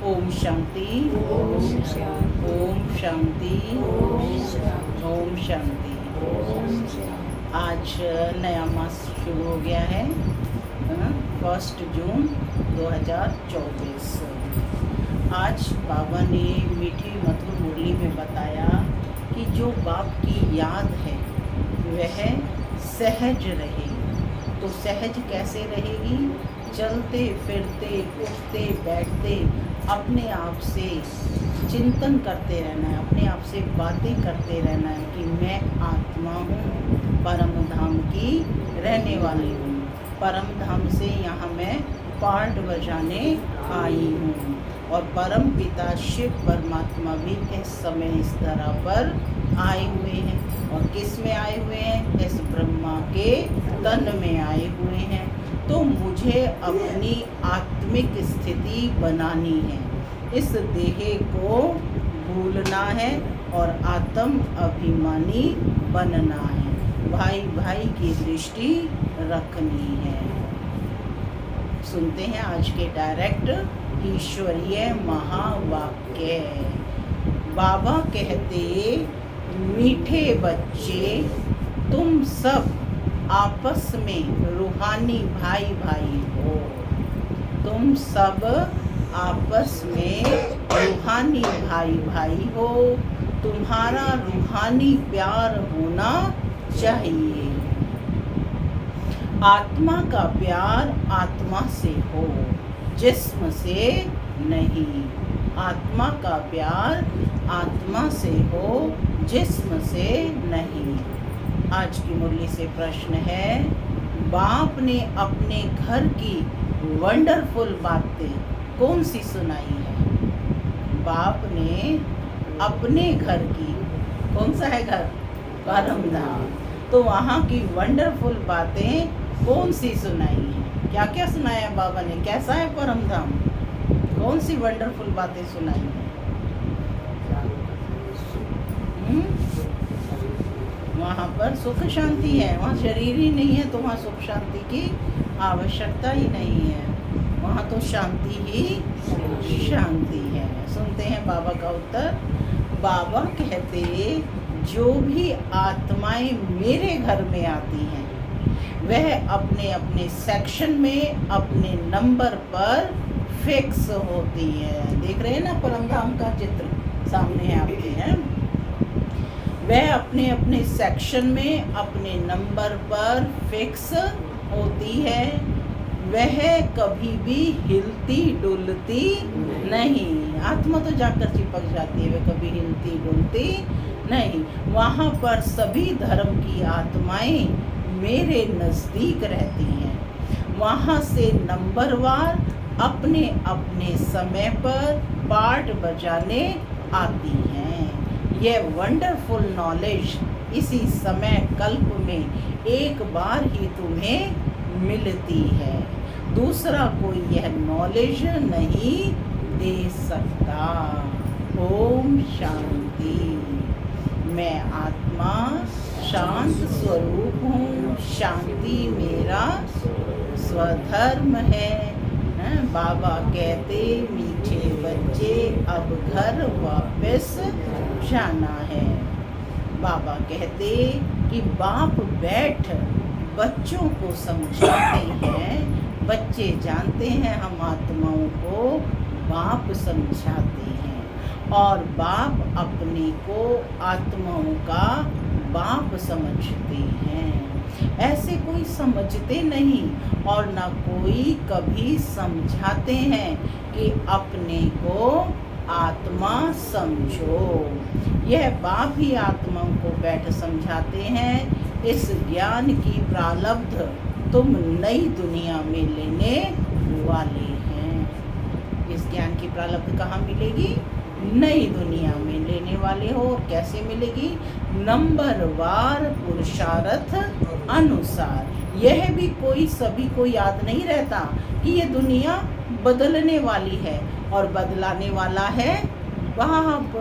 ओम शांति, ओम शांति, ओम शांति, ओम शांति, ओम शांति। ओम शांति। आज नया मास शुरू हो गया है, 1 जून 2024। आज बाबा ने मीठी मधुर मुरली में बताया कि जो बाप की याद है वह सहज रहेगी। तो सहज कैसे रहेगी? चलते फिरते उठते बैठते अपने आप से चिंतन करते रहना है, अपने आप से बातें करते रहना है कि मैं आत्मा हूँ, परम धाम की रहने वाली हूँ। परम धाम से यहाँ मैं पार्ट बजाने आई हूँ और परम पिता शिव परमात्मा भी इस समय इस तरह पर आए हुए हैं। और किस में आए हुए हैं? इस ब्रह्मा के तन में आए हुए हैं। तो मुझे अपनी आत्मिक स्थिति बनानी है, इस देह को भूलना है और आत्म अभिमानी बनना है, भाई भाई की दृष्टि रखनी है। सुनते हैं आज के डायरेक्ट ईश्वरीय महावाक्य। बाबा कहते, मीठे बच्चे तुम सब आपस में रूहानी भाई भाई हो। तुम सब आपस में रूहानी भाई भाई हो। तुम्हारा रूहानी प्यार होना चाहिए। आत्मा का प्यार आत्मा से हो, जिस्म से नहीं। आत्मा का प्यार आत्मा से हो, जिस्म से नहीं। आज की मुरली से प्रश्न है, बाप ने अपने घर की वंडरफुल बातें कौन सी सुनाई है? बाप ने अपने घर की, कौन सा है घर? परम धाम। तो वहाँ की वंडरफुल बातें कौन सी सुनाई है? क्या क्या सुनाया बाबा ने? कैसा है परम धाम? कौन सी वंडरफुल बातें सुनाई है? वहाँ पर सुख शांति है। वहाँ शरीर ही नहीं है तो वहाँ सुख शांति की आवश्यकता ही नहीं है। वहाँ तो शांति ही शांति है। सुनते हैं बाबा का उत्तर। बाबा कहते, जो भी आत्माएं मेरे घर में आती हैं वह अपने अपने सेक्शन में अपने नंबर पर फिक्स होती है। देख रहे हैं ना, परमधाम का चित्र सामने है आपके, हैं। वह अपने अपने सेक्शन में अपने नंबर पर फिक्स होती है। वह कभी भी हिलती डुलती नहीं। आत्मा तो जाकर चिपक जाती है, वह कभी हिलती डुलती नहीं। वहाँ पर सभी धर्म की आत्माएं मेरे नज़दीक रहती हैं। वहाँ से नंबरवार अपने अपने समय पर पार्ट बजाने आती हैं। यह वंडरफुल नॉलेज इसी समय कल्प में एक बार ही तुम्हें मिलती है। दूसरा कोई यह नॉलेज नहीं दे सकता। ओम शांति। मैं आत्मा शांत स्वरूप हूँ। शांति मेरा स्वधर्म है। बाबा कहते, मीठे बच्चे अब घर वापस जाना है। बाबा कहते कि बाप बैठ बच्चों को समझाते हैं। बच्चे जानते हैं हम आत्माओं को बाप समझाते हैं और बाप अपने को आत्माओं का बाप समझते हैं। ऐसे कोई समझते नहीं और ना कोई कभी समझाते हैं कि अपने को आत्मा समझो। यह बाप ही आत्माओं को बैठ समझाते हैं। इस ज्ञान की प्रारब्ध तुम नई दुनिया में लेने वाले हैं। इस ज्ञान की प्रारब्ध कहाँ मिलेगी? नई दुनिया में लेने वाले हो। कैसे मिलेगी? नंबरवार पुरुषार्थ अनुसार। यह भी कोई सभी को याद नहीं रहता कि ये दुनिया बदलने वाली है और बदलाने वाला है बाप।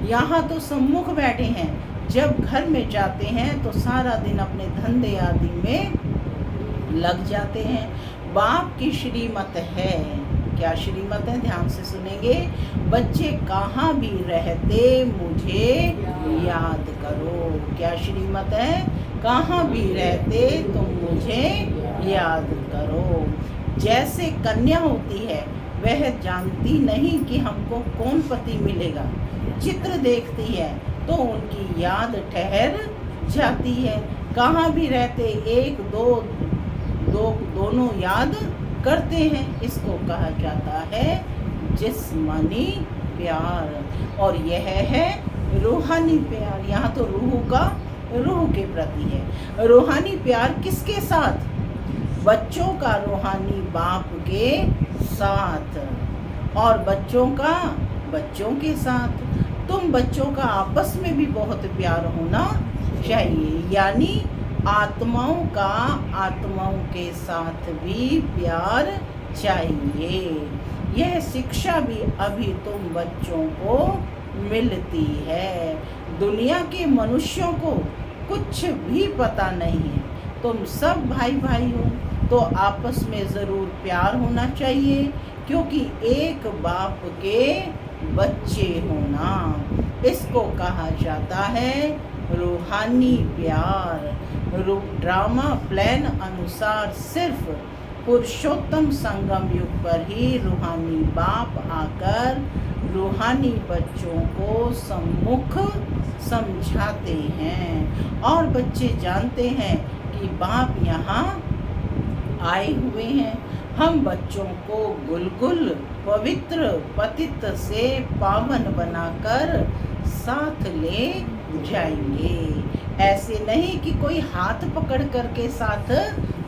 यहाँ तो सम्मुख बैठे हैं। जब घर में जाते हैं तो सारा दिन अपने धंधे आदि में लग जाते हैं। बाप की श्रीमत है क्या श्रीमत है, ध्यान से सुनेंगे। बच्चे कहाँ भी रहते मुझे याद करो। क्या श्रीमत है, कहाँ भी रहते तुम मुझे याद करो। जैसे कन्या होती है वह जानती नहीं कि हमको कौन पति मिलेगा, चित्र देखती है तो उनकी याद ठहर जाती है। कहाँ भी रहते एक दोनों याद करते हैं, इसको कहा जाता है जिस्मानी प्यार। और यह है रूहानी प्यार। यहाँ तो रूह के प्रति है। रूहानी प्यार किसके साथ? बच्चों का रूहानी बाप के साथ, और बच्चों का बच्चों के साथ। तुम बच्चों का आपस में भी बहुत प्यार होना चाहिए, यानी आत्माओं का आत्माओं के साथ भी प्यार चाहिए। यह शिक्षा भी अभी तुम बच्चों को मिलती है। दुनिया के मनुष्यों को कुछ भी पता नहीं है। तुम सब भाई भाई हो तो आपस में ज़रूर प्यार होना चाहिए, क्योंकि एक बाप के बच्चे होना, इसको कहा जाता है रूहानी प्यार। ड्रामा प्लान अनुसार सिर्फ पुरुषोत्तम संगम युग पर ही रूहानी बाप आकर रूहानी बच्चों को सम्मुख समझाते हैं, और बच्चे जानते हैं कि बाप यहाँ आए हुए हैं। हम बच्चों को गुलगुल पवित्र पतित से पावन बनाकर साथ ले जाएंगे। ऐसे नहीं कि कोई हाथ पकड़ करके साथ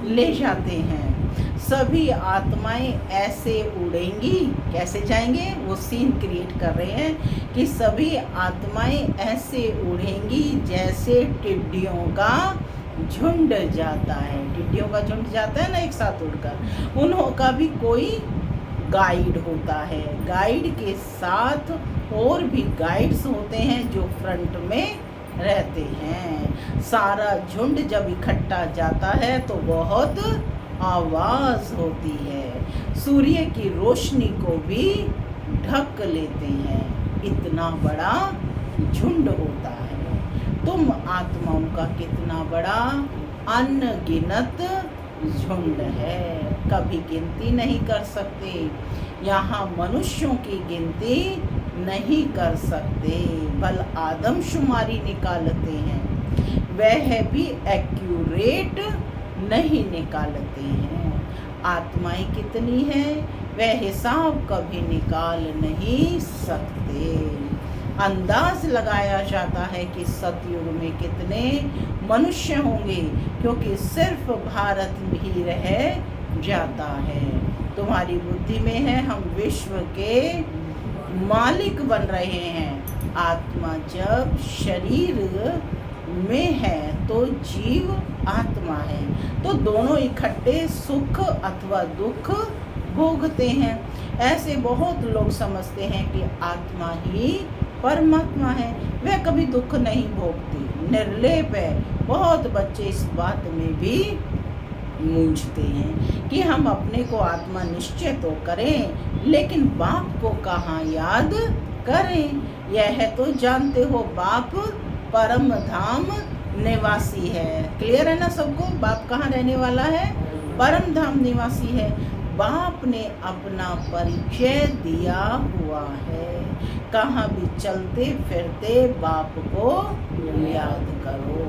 ले जाते हैं। सभी आत्माएं ऐसे उड़ेंगी, कैसे जाएंगे, वो सीन क्रिएट कर रहे हैं कि सभी आत्माएं ऐसे उड़ेंगी जैसे टिड्डियों का झुंड जाता है। टिड्डियों का झुंड जाता है ना एक साथ उड़कर, उनका भी कोई गाइड होता है। गाइड के साथ और भी गाइड्स होते हैं जो फ्रंट में रहते हैं। सारा झुंड जब इकट्ठा जाता है तो बहुत आवाज़ होती है, सूर्य की रोशनी को भी ढक लेते हैं, इतना बड़ा झुंड होता है। तुम आत्माओं का कितना बड़ा अनगिनत झुंड है, कभी गिनती नहीं कर सकते। यहाँ मनुष्यों की गिनती नहीं कर सकते, बल आदमशुमारी निकालते हैं, वह भी एक्यूरेट नहीं निकालते हैं। आत्माएं कितनी हैं वह हिसाब कभी निकाल नहीं सकते। अंदाज लगाया जाता है कि सतयुग में कितने मनुष्य होंगे, क्योंकि सिर्फ भारत ही रह जाता है। तुम्हारी बुद्धि में है हम विश्व के मालिक बन रहे हैं। आत्मा जब शरीर में है तो जीव आत्मा है, तो दोनों इकट्ठे सुख अथवा दुख भोगते हैं। ऐसे बहुत लोग समझते हैं कि आत्मा ही परमात्मा है, वह कभी दुख नहीं भोगती, निर्लेप है। बहुत बच्चे इस बात में भी मूंझते हैं कि हम अपने को आत्मा निश्चय तो करें, लेकिन बाप को कहाँ याद करें। यह तो जानते हो बाप परम धाम निवासी है। क्लियर है ना सबको, बाप कहाँ रहने वाला है, परम धाम निवासी है। बाप ने अपना परिचय दिया हुआ है। कहाँ भी चलते फिरते बाप को याद करो।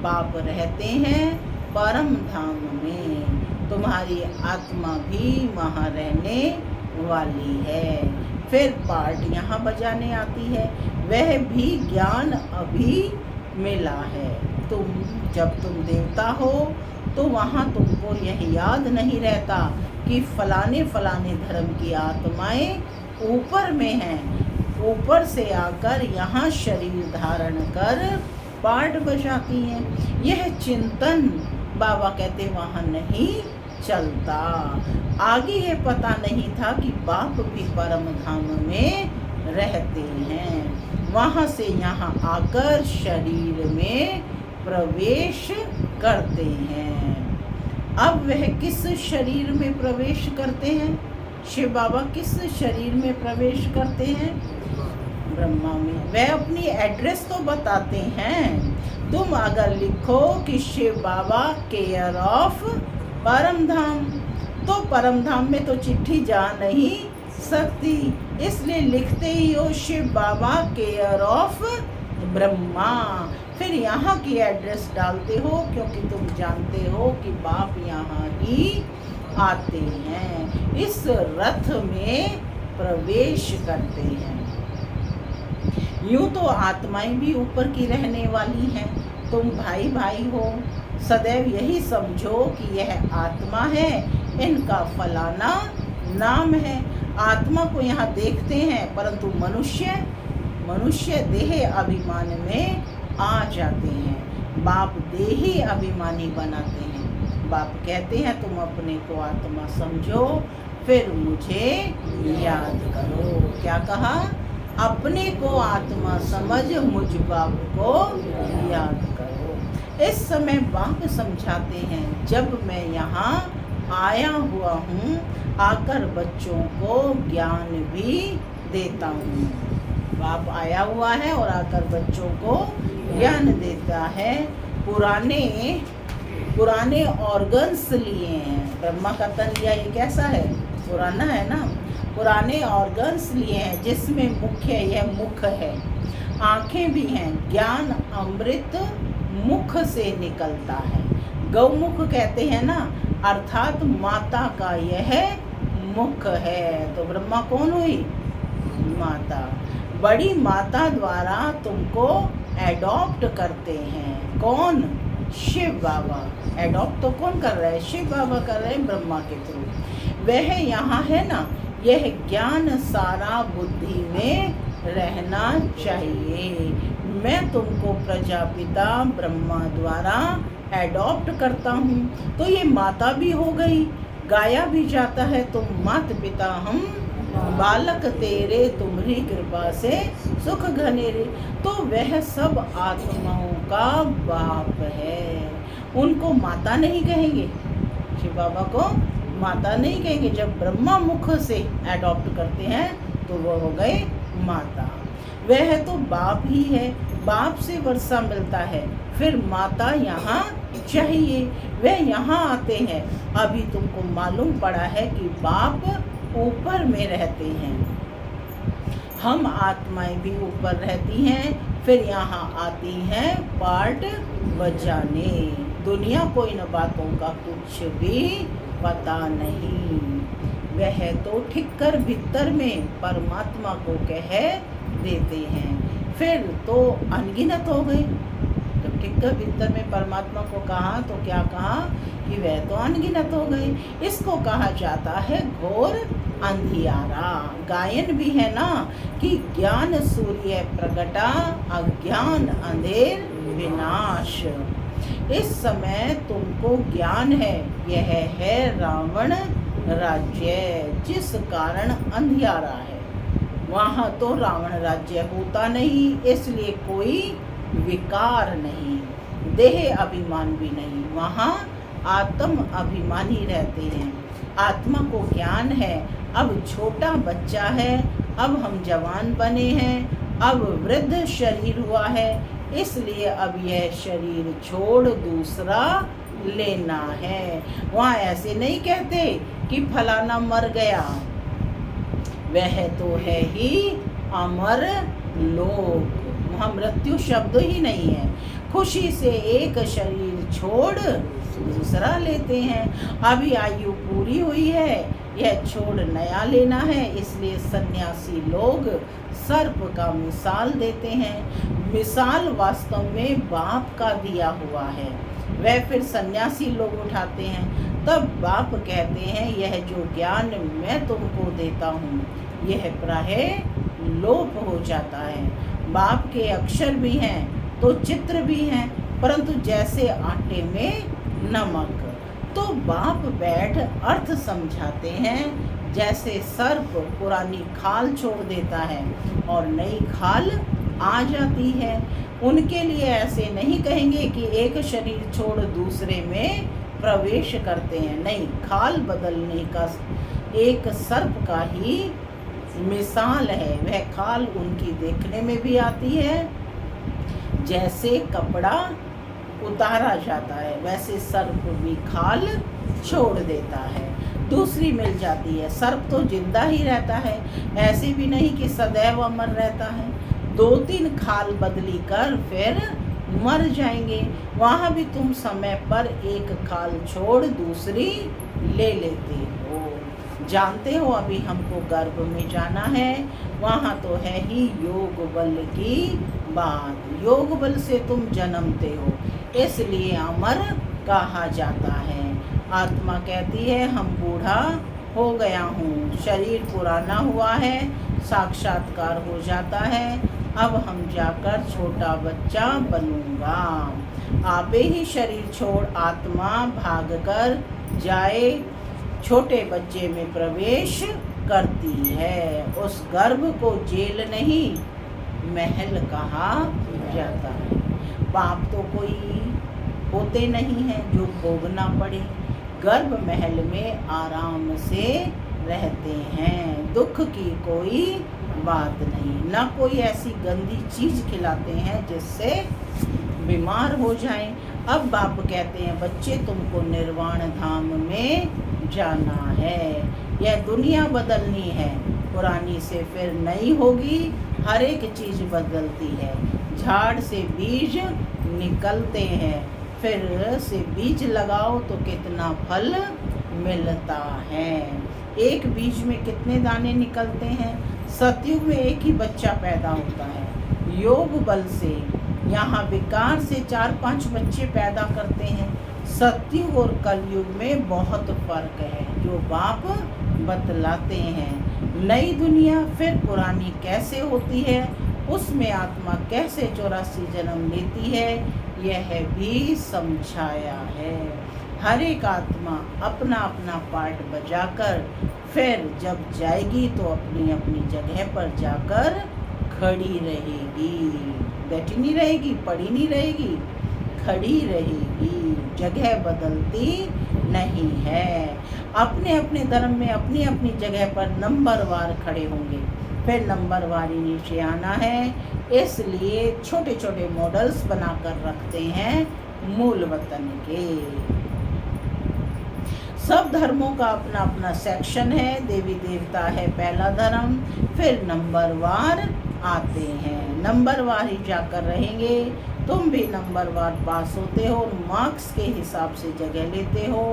बाप रहते हैं परम धाम में, तुम्हारी आत्मा भी वहाँ रहने वाली है। फिर पार्ट यहाँ बजाने आती है, वह भी ज्ञान अभी मिला है। जब तुम देवता हो तो वहाँ तुमको यह याद नहीं रहता कि फलाने फलाने धर्म की आत्माएं ऊपर में हैं, ऊपर से आकर यहाँ शरीर धारण कर पाठ बजाती हैं। यह चिंतन बाबा कहते वहाँ नहीं चलता। आगे ये पता नहीं था कि बाप भी परम धाम में रहते हैं, वहाँ से यहाँ आकर शरीर में प्रवेश करते हैं। अब वह किस शरीर में प्रवेश करते हैं? शिव बाबा किस शरीर में प्रवेश करते हैं? ब्रह्मा में। वह अपनी एड्रेस तो बताते हैं। तुम अगर लिखो कि शिव बाबा केयर ऑफ परम धाम, तो परम धाम में तो चिट्ठी जा नहीं सकती, इसलिए लिखते ही हो शिव बाबा केयर ऑफ ब्रह्मा। फिर यहाँ की एड्रेस डालते हो क्योंकि तुम जानते हो कि बाप यहाँ ही आते हैं, इस रथ में प्रवेश करते हैं। यूं तो आत्माएं भी ऊपर की रहने वाली हैं। तुम भाई भाई हो, सदैव यही समझो कि यह आत्मा है, इनका फलाना नाम है। आत्मा को यहाँ देखते हैं, परंतु मनुष्य देह अभिमान में आ जाते हैं। बाप देही अभिमानी बनाते हैं। बाप कहते हैं तुम अपने को आत्मा समझो, फिर मुझे याद करो। क्या कहा? अपने को आत्मा समझ, मुझ बाप को याद करो। इस समय बाप समझाते हैं, जब मैं यहाँ आया हुआ हूँ, आकर बच्चों को ज्ञान भी देता हूँ। बाप आया हुआ है और आकर बच्चों को ज्ञान देता है। पुराने ऑर्गन्स लिए हैं। ब्रह्मा का तन लिया, ये कैसा है? पुराना है ना। पुराने ऑर्गन्स लिए हैं, जिसमें मुख्य यह मुख है, आंखें भी हैं। ज्ञान अमृत मुख से निकलता है। गौमुख कहते हैं ना, अर्थात माता का यह मुख है। तो ब्रह्मा कौन हुई? माता। बड़ी माता द्वारा तुमको एडॉप्ट करते हैं। कौन? शिव बाबा। एडॉप्ट तो कौन कर रहा है? शिव बाबा कर रहे हैं ब्रह्मा के थ्रू। वह यहाँ है ना, यह ज्ञान सारा बुद्धि में रहना चाहिए। मैं तुमको प्रजापिता ब्रह्मा द्वारा एडॉप्ट करता हूँ। तो ये माता भी हो गई। गाया भी जाता है, तुम मात पिता हम बालक तेरे, तुम्हारी कृपा से सुख घनेरे। तो वह सब आत्माओं का बाप है। उनको माता नहीं कहेंगे, शिव बाबा को माता नहीं कहेंगे। जब ब्रह्मा मुख से एडॉप्ट करते हैं तो वो हो गए माता। वह तो बाप ही है। बाप से वर्षा मिलता है, फिर माता यहाँ चाहिए। वह यहाँ आते हैं। अभी तुमको मालूम पड़ा है कि बाप ऊपर में रहते हैं, हम आत्माएं भी ऊपर रहती हैं। फिर यहाँ आती हैं पार्ट बजाने। दुनिया को इन बातों का कुछ भी पता नहीं। वह तो ठिक्कर भीतर में परमात्मा को कह देते हैं। फिर तो अनगिनत हो गए। जब ठिक्कर भीतर में परमात्मा को कहा तो क्या कहा कि वह तो अनगिनत हो गए। इसको कहा जाता है घोर अंधियारा। गायन भी है ना कि ज्ञान सूर्य प्रगटा, अज्ञान अंधेर विनाश। इस समय तुमको ज्ञान है, यह है रावण राज्य, जिस कारण अंधियारा है। वहाँ तो रावण राज्य होता नहीं, इसलिए कोई विकार नहीं, देह अभिमान भी नहीं। वहाँ आत्म अभिमानी रहते हैं। आत्मा को ज्ञान है, अब छोटा बच्चा है, अब हम जवान बने हैं, अब वृद्ध शरीर हुआ है, इसलिए अब यह शरीर छोड़ दूसरा लेना है। वहाँ ऐसे नहीं कहते कि फलाना मर गया, वह तो है ही अमर लोक। वहाँ मृत्यु शब्द ही नहीं है। खुशी से एक शरीर छोड़ दूसरा लेते हैं। अभी आयु पूरी हुई है, यह छोड़ नया लेना है, इसलिए सन्यासी लोग सर्प का मिसाल देते हैं। मिसाल वास्तव में बाप का दिया हुआ है, वह फिर सन्यासी लोग उठाते हैं। तब बाप कहते हैं यह जो ज्ञान मैं तुमको देता हूँ यह प्रायः लोप हो जाता है। बाप के अक्षर भी हैं तो चित्र भी हैं, परंतु जैसे आटे में नमक। तो बाप बैठ अर्थ समझाते हैं। जैसे सर्प पुरानी खाल छोड़ देता है और नई खाल आ जाती है, उनके लिए ऐसे नहीं कहेंगे कि एक शरीर छोड़ दूसरे में प्रवेश करते हैं। नहीं, खाल बदलने का एक सर्प का ही मिसाल है। वह खाल उनकी देखने में भी आती है, जैसे कपड़ा उतारा जाता है वैसे सर्प भी खाल छोड़ देता है, दूसरी मिल जाती है। सर्प तो जिंदा ही रहता है, ऐसे भी नहीं कि सदैव अमर रहता है। 2-3 खाल बदली कर फिर मर जाएंगे। वहाँ भी तुम समय पर एक खाल छोड़ दूसरी ले लेते हो। जानते हो अभी हमको गर्भ में जाना है, वहाँ तो है ही योग बल की बात। योग बल से तुम जन्मते हो, इसलिए अमर कहा जाता है। आत्मा कहती है हम बूढ़ा हो गया हूँ, शरीर पुराना हुआ है, साक्षात्कार हो जाता है, अब हम जाकर छोटा बच्चा बनूंगा। आपे ही शरीर छोड़ आत्मा भागकर जाए छोटे बच्चे में प्रवेश करती है। उस गर्भ को जेल नहीं महल कहा जाता है। पाप तो कोई होते नहीं हैं जो भोगना पड़े, गर्भ महल में आराम से रहते हैं, दुख की कोई बात नहीं, ना कोई ऐसी गंदी चीज खिलाते हैं जिससे बीमार हो जाएं। अब बाप कहते हैं बच्चे तुमको निर्वाण धाम में जाना है, यह दुनिया बदलनी है, पुरानी से फिर नई होगी, हर एक चीज बदलती है। झाड़ से बीज निकलते हैं, फिर से बीज लगाओ तो कितना फल मिलता है। एक बीज में कितने दाने निकलते हैं। सतयुग में एक ही बच्चा पैदा होता है, योग बल से यहाँ विकार से 4-5 बच्चे पैदा करते हैं। सतयुग और कलयुग में बहुत फर्क है जो बाप बतलाते हैं। नई दुनिया फिर पुरानी कैसे होती है, उसमें आत्मा कैसे 84 जन्म लेती है, यह भी समझाया है। हर एक आत्मा अपना अपना पार्ट बजाकर फिर जब जाएगी तो अपनी अपनी जगह पर जाकर खड़ी रहेगी, बैठी नहीं रहेगी, पड़ी नहीं रहेगी, खड़ी रहेगी, जगह बदलती नहीं है। अपने अपने धर्म में अपनी अपनी जगह पर नंबरवार खड़े होंगे, फिर नंबरवार ही नीचे आना है। इसलिए छोटे छोटे मॉडल्स बनाकर रखते हैं मूल वतन के। सब धर्मों का अपना अपना सेक्शन है, देवी देवता है पहला धर्म, फिर नंबरवार आते हैं, नंबरवार ही जाकर रहेंगे। तुम भी नंबरवार पास होते हो, मार्क्स के हिसाब से जगह लेते हो।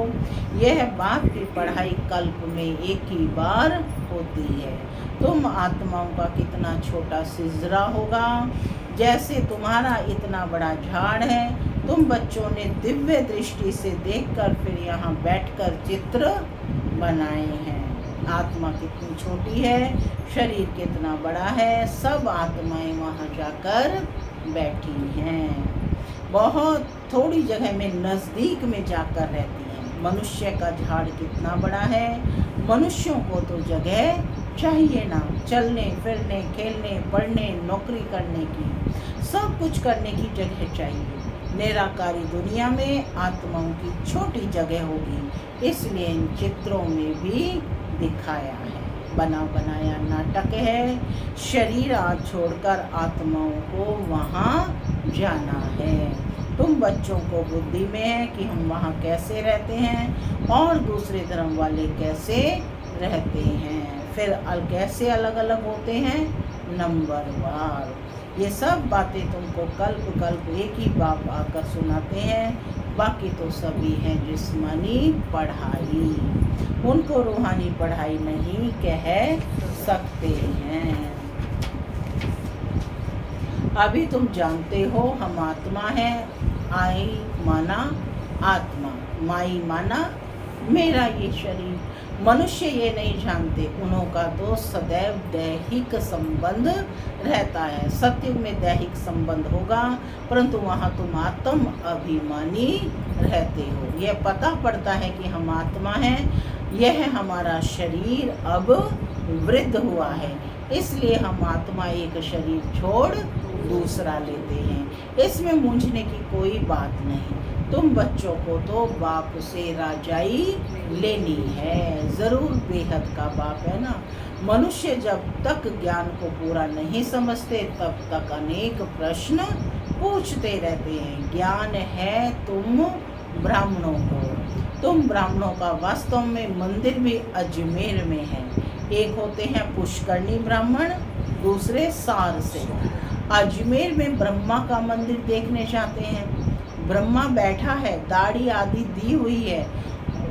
यह बात की पढ़ाई कल्प में एक ही बार होती है। तुम आत्माओं का कितना छोटा सिजरा होगा, जैसे तुम्हारा इतना बड़ा झाड़ है, तुम बच्चों ने दिव्य दृष्टि से देखकर फिर यहाँ बैठकर चित्र बनाए हैं। आत्मा कितनी छोटी है, शरीर कितना बड़ा है, सब आत्माएं वहाँ जाकर बैठी हैं। बहुत थोड़ी जगह में नज़दीक में जाकर रहती हैं। मनुष्य का झाड़ कितना बड़ा है, मनुष्यों को तो जगह चाहिए ना, चलने फिरने, खेलने, पढ़ने, नौकरी करने की, सब कुछ करने की जगह चाहिए। निराकारी दुनिया में आत्माओं की छोटी जगह होगी, इसलिए इन चित्रों में भी दिखाया है। बना बनाया नाटक है। शरीर आज छोड़कर आत्माओं को वहाँ जाना है। तुम बच्चों को बुद्धि में है कि हम वहाँ कैसे रहते हैं और दूसरे धर्म वाले कैसे रहते हैं, फिर कैसे अलग अलग होते हैं, नंबरवार। ये सब बातें तुमको कल्प कल्प एक ही बाप आकर सुनाते हैं। बाकी तो सभी हैं जिस्मानी पढ़ाई, उनको रूहानी पढ़ाई नहीं कह सकते हैं। अभी तुम जानते हो हम आत्मा है। आई माना आत्मा, माई माना मेरा ये शरीर। मनुष्य ये नहीं जानते, उन्हों का तो सदैव दैहिक संबंध रहता है। सत्युग में दैहिक संबंध होगा, परंतु वहाँ तुम आत्म अभिमानी रहते हो। यह पता पड़ता है कि हम आत्मा हैं, यह हमारा शरीर अब वृद्ध हुआ है, इसलिए हम आत्मा एक शरीर छोड़ दूसरा लेते हैं। इसमें मूंझने की कोई बात नहीं। तुम बच्चों को तो बाप से राजाई लेनी है, जरूर बेहद का बाप है ना। मनुष्य जब तक ज्ञान को पूरा नहीं समझते तब तक अनेक प्रश्न पूछते रहते हैं। ज्ञान है तुम ब्राह्मणों को, तुम ब्राह्मणों का वास्तव में मंदिर भी अजमेर में है। एक होते हैं पुष्करणी ब्राह्मण, दूसरे सार से। अजमेर में ब्रह्मा का मंदिर देखने जाते हैं। ब्रह्मा बैठा है, दाढ़ी आदि दी हुई है,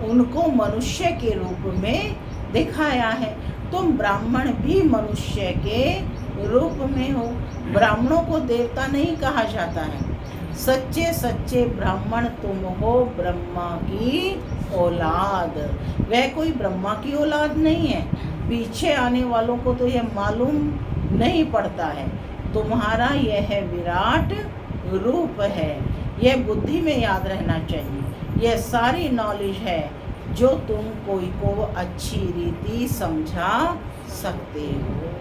उनको मनुष्य के रूप में दिखाया है। तुम ब्राह्मण भी मनुष्य के रूप में हो। ब्राह्मणों को देवता नहीं कहा जाता है। सच्चे सच्चे ब्राह्मण तुम हो, ब्रह्मा की औलाद। वह कोई ब्रह्मा की औलाद नहीं है। पीछे आने वालों को तो यह मालूम नहीं पड़ता है। तुम्हारा यह विराट रूप है, यह बुद्धि में याद रहना चाहिए। यह सारी नॉलेज है जो तुम कोई को अच्छी रीति समझा सकते हो।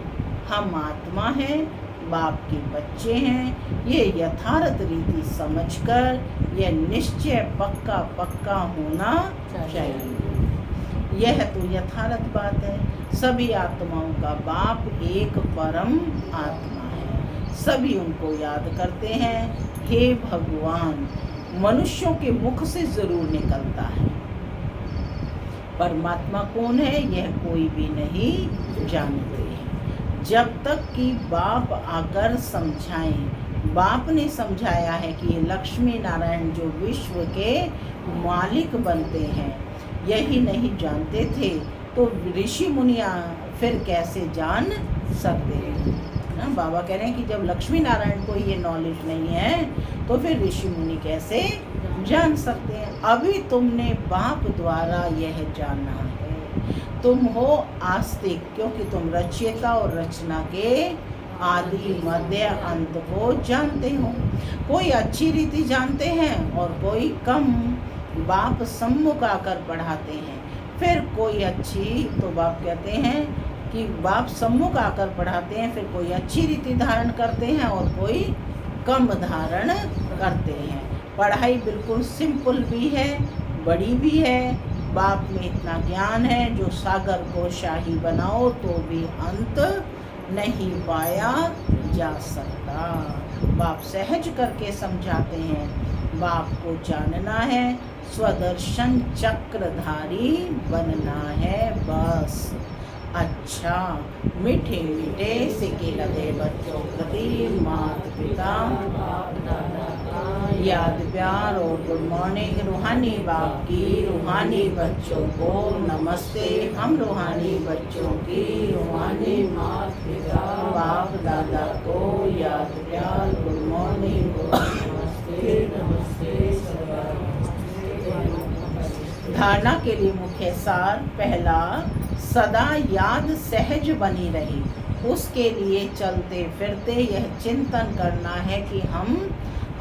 हम आत्मा हैं, बाप के बच्चे हैं। ये यथार्थ रीति समझकर यह निश्चय पक्का पक्का होना चाहिए। यह तो यथार्थ बात है। सभी आत्माओं का बाप एक परम आत्मा है। सभी उनको याद करते हैं, हे भगवान। मनुष्यों के मुख से जरूर निकलता है। परमात्मा कौन है यह कोई भी नहीं जानते हैं। जब तक कि बाप आकर समझाएं। बाप ने समझाया है कि लक्ष्मी नारायण जो विश्व के मालिक बनते हैं, यही नहीं जानते थे तो ऋषि मुनिया फिर कैसे जान सकते हैं ना। बाबा कह रहे हैं कि जब लक्ष्मी नारायण को ये नॉलेज नहीं है तो फिर ऋषि मुनि कैसे जान सकते हैं। अभी तुमने बाप द्वारा यह जाना है। तुम हो आस्तिक, क्योंकि तुम रचयिता और रचना के आदि मध्य अंत को जानते हो। कोई अच्छी रीति जानते हैं और कोई कम। बाप सम्मुख आकर पढ़ाते हैं। फिर कोई अच्छी, तो बाप कहते हैं कि बाप सम्मुख आकर पढ़ाते हैं, फिर कोई अच्छी रीति धारण करते हैं और कोई कम धारण करते हैं। पढ़ाई बिल्कुल सिंपल भी है, बड़ी भी है। बाप में इतना ज्ञान है जो सागर को शाही बनाओ तो भी अंत नहीं पाया जा सकता। बाप सहज करके समझाते हैं। बाप को जानना है, स्वदर्शन चक्रधारी बनना है बस। अच्छा, मीठे मीठे सिके लगे बच्चों प्रति माता पिता याद प्यार और गुड मॉर्निंग। रूहानी बाप की रूहानी बच्चों को नमस्ते। हम रूहानी बच्चों की रूहानी माता पिता बाप दादा को याद प्यार गुड मॉर्निंग, नमस्ते नमस्ते। धारणा के लिए मुख्य सार। पहला, सदा याद सहज बनी रही। उसके लिए चलते फिरते यह चिंतन करना है कि हम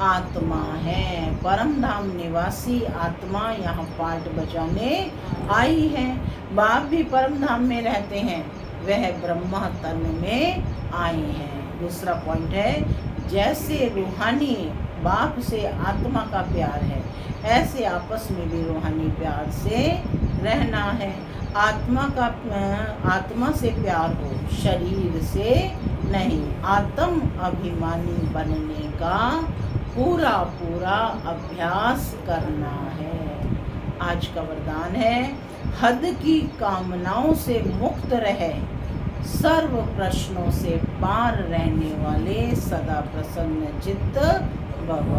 आत्मा हैं, परम धाम निवासी आत्मा यहाँ पाठ बजाने आई है। बाप भी परम धाम में रहते हैं, वह ब्रह्मा तन में आए हैं। दूसरा पॉइंट है, जैसे रूहानी बाप से आत्मा का प्यार है, ऐसे आपस में भी रूहानी प्यार से रहना है। आत्मा से प्यार हो, शरीर से नहीं। आत्म अभिमानी बनने का पूरा पूरा अभ्यास करना है। आज का वरदान है, हद की कामनाओं से मुक्त रहे, सर्व प्रश्नों से पार रहने वाले सदा प्रसन्न चित्त भव।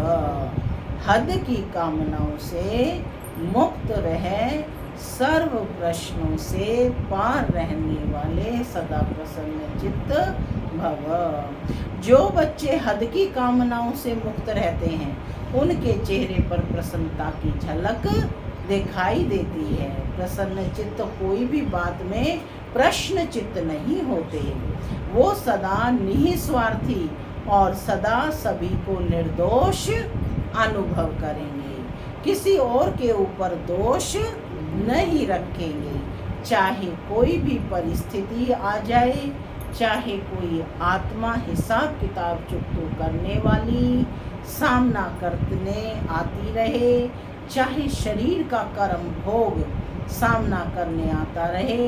हद की कामनाओं से मुक्त रहे, सर्व प्रश्नों से पार रहने वाले सदा प्रसन्न चित्त भव। जो बच्चे हद की कामनाओं से मुक्त रहते हैं, उनके चेहरे पर प्रसन्नता की झलक दिखाई देती है। प्रसन्न चित्त कोई भी बात में प्रश्न चित्त नहीं होते। वो सदा निस्वार्थी और सदा सभी को निर्दोष अनुभव करेंगे। किसी और के ऊपर दोष नहीं रखेंगे। चाहे कोई भी परिस्थिति आ जाए, चाहे कोई आत्मा हिसाब किताब चुकतो करने वाली सामना करने आती रहे, चाहे शरीर का कर्म भोग सामना करने आता रहे,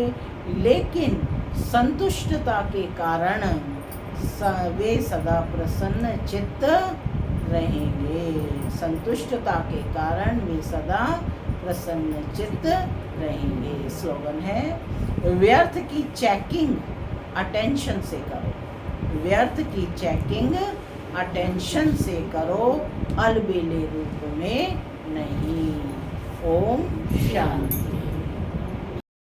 लेकिन संतुष्टता के कारण वे सदा प्रसन्न चित्त रहेंगे। संतुष्टता के कारण वे सदा प्रसन्न चित्त रहेंगे। स्लोगन है, व्यर्थ की चेकिंग अटेंशन से करो, व्यर्थ की चेकिंग अटेंशन से करो, अलबेले रूप में नहीं। ओम शांति।